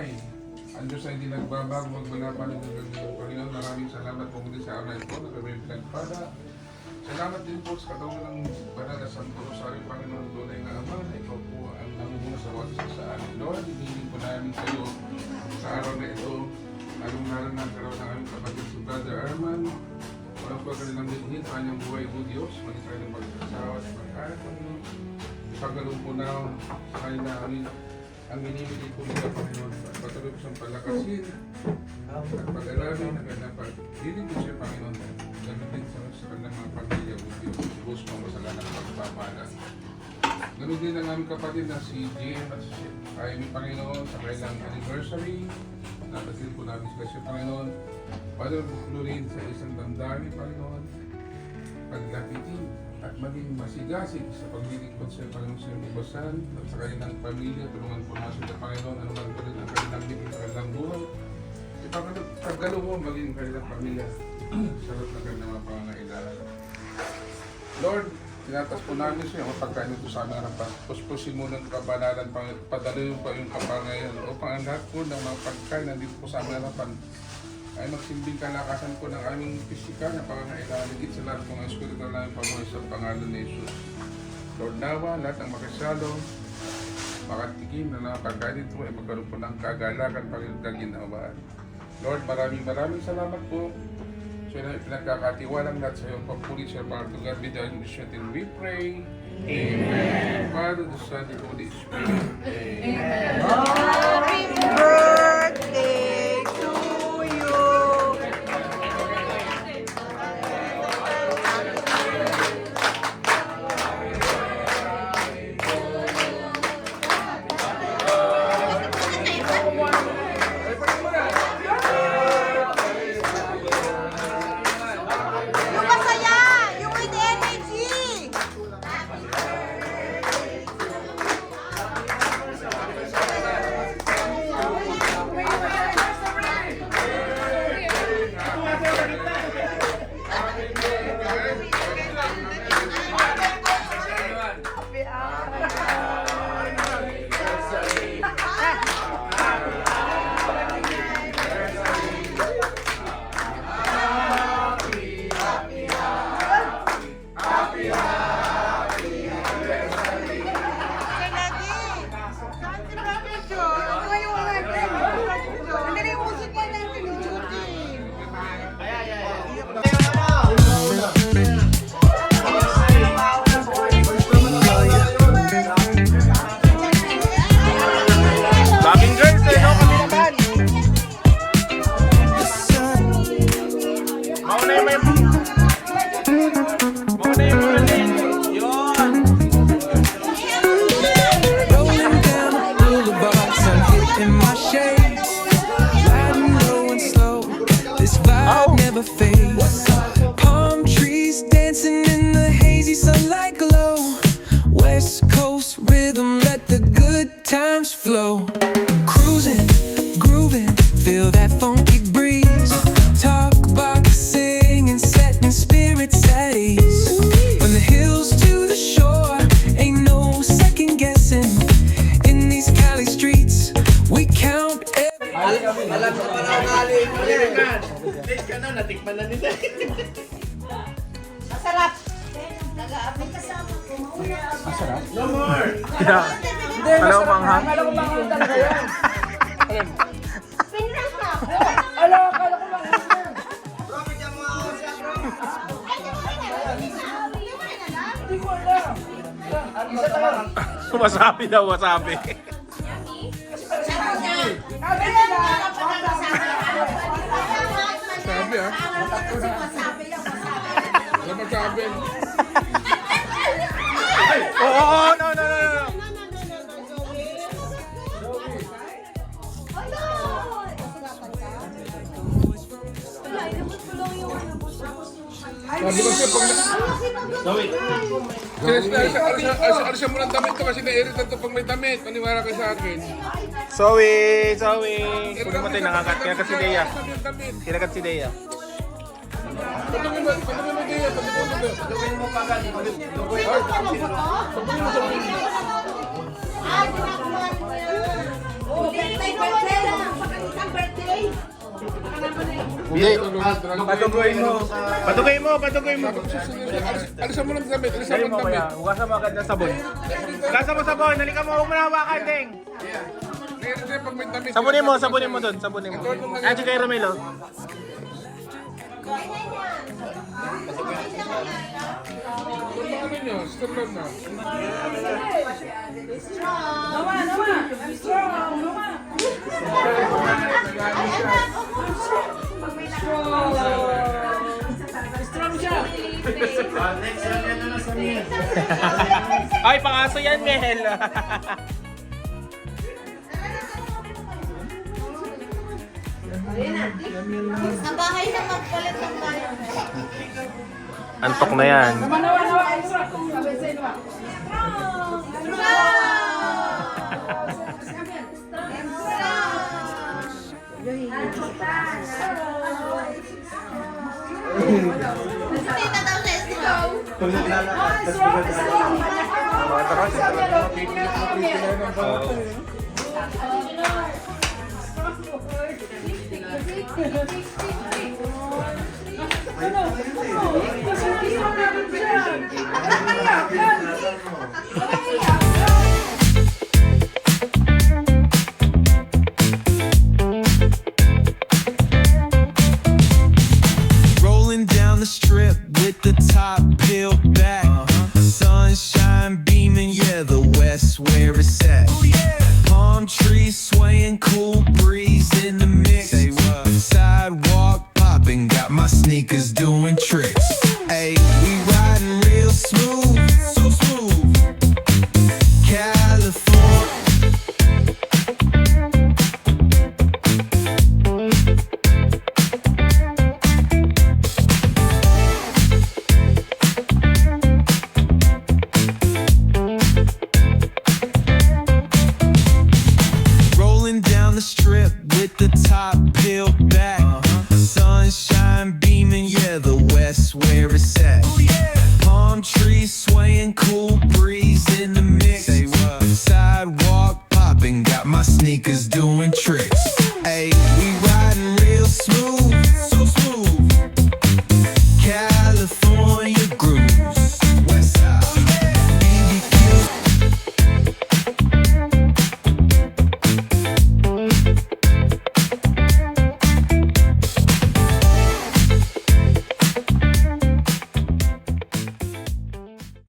buhay. Ang Diyos ay hindi nagbabago, magmanapanin ng Panginoon. Maraming salamat po muli sa amin po na kami pinagpada. Salamat din po sa katawan ng Banal na Santo Rosario, Panginoon, tunay na Ama. Ikaw po ang namumuna sa wakas sa amin. Lord, hinihiling po namin sa iyo sa araw na ito. Lalong-lalo na karoon ng aming kapatid si Brother Arman. Walang po kanilang bilhin, kanyang buhay po Diyos. Maging tayo ng pagkasawa at pagkakas. Pagkalong po na sa kanila ang minimili po nila, Panginoon. Patuloy po siyang palakasin at pag-alawin na kanilang pag-dilig po siya, Panginoon. Ganun din sa kanilang mga pamilya po Diyos. Diyos mo masalanang pagpapalan. Ganun din ang aming kapatid na si Jim at si Amy, Panginoon, sa kanilang anniversary. Napasil po namin sila siya, Panginoon. Patuloy sa isang damdamin, Panginoon. Paglapitin at maging masigasig sa paglilingkod sa Panginoon sa iyong ibasan at sa kanilang pamilya. Tulungan po natin sa Panginoon ano man po rin ang kanilang bibig sa kanilang buhay. Pagkalo mo maging kanilang pamilya sa lahat ng kanilang mga pangangailangan. Lord, tinatas po namin sa iyo ang pagkain ito sa aming harapan. Puspusin mo ng kabanalan, padaloy pa yung kapangayan upang ang lahat po ng mga pagkain nandito po sa aming harapan ay magsilbing kalakasan po ng aming pisikal na pangangailangan. Higit sa lahat po ng espirital namin pamuhay sa pangalan ni Jesus. Lord, nawa, lahat ng makisalo, makatikim na nakapagkain ito ay magkaroon po ng kagalakan, Panginoon, kaginhawaan. Lord, maraming salamat po. So na pinagkakatiwalang lahat sa iyong pagpulit sa mga tugar bidang initiative. We pray. Amen. Father, the Son, and the Holy Spirit. Amen. Happy birthday to you. Yung masaya, yung with energy. Daming girls eh, no? Kami naman. Mauna yung may... Mauna yung magaling. Yun. Rolling down the boulevard, sun hitting my shades. Riding low and slow, this vibe never fades. Palm trees dancing in the hazy sunlight glow. West Coast rhythm, let the good times flow. Cruising, grooving, feel that funky breeze. Talk about singing, setting spirits at ease. From the hills to the shore, ain't no second guessing. In these Cali streets, we count every... Alam mo parang galing mo yan. Late ka na, natikman na nila. Masarap. May kasama ko. Masarap? No more! Alam mo manghang? Pinrang na ako. Bro, bigyan mo ako siya, bro. Hindi ko alam. Isa lang. Wasabi daw, wasabi. Sabi ah. Ano magsabi? Oo, no. Sabi ko siya pag... Alisan mo ng damit ko kasi na-irritant to pag may damit. Maniwala ka sa akin. Zoe. Huwag naman tayo nakakat. Kinakat si Dea. Sabi ang damit. Kinakat si Dea. Patungin mo Dea. Luguin mo pa agad. Luguin mo. Sabihin mo sa mga. Ay, ginagawa mo yan. Oh, birthday. Hindi. Patugoy mo. Patugoy mo, patugoy mo. Alisan mo ng damit, alisan Dali mo mo ng kuya. damit. Hugasan mo agad ng sabon. Hugasan mo sabon. Halika mo, huwag mo na hawakan, Deng. Hindi, pag may damit. Sabunin mo dun, sabunin mo. Ayan si kay Romelo. Ano nyo? Stop lang na. Next yan, yan na sa niya. Ay, pangaso yan, Mel. Sa bahay na magpalit ng bayan. Antok na yan. Hindi na daw sa straw. Rolling down the strip with the top peeled back. Sunshine beaming, yeah, the west where it's at. Palm trees swaying, cool breeze in the mix. Sidewalk popping, got my sneakers doing tricks. Hey, we riding real smooth, so smooth. California. Rolling down the strip with the top peeled back. Sunshine beaming, yeah, the west where it's at. Palm trees swaying, cool breeze in the mix. Sidewalk popping, got my sneakers doing tricks. Hey,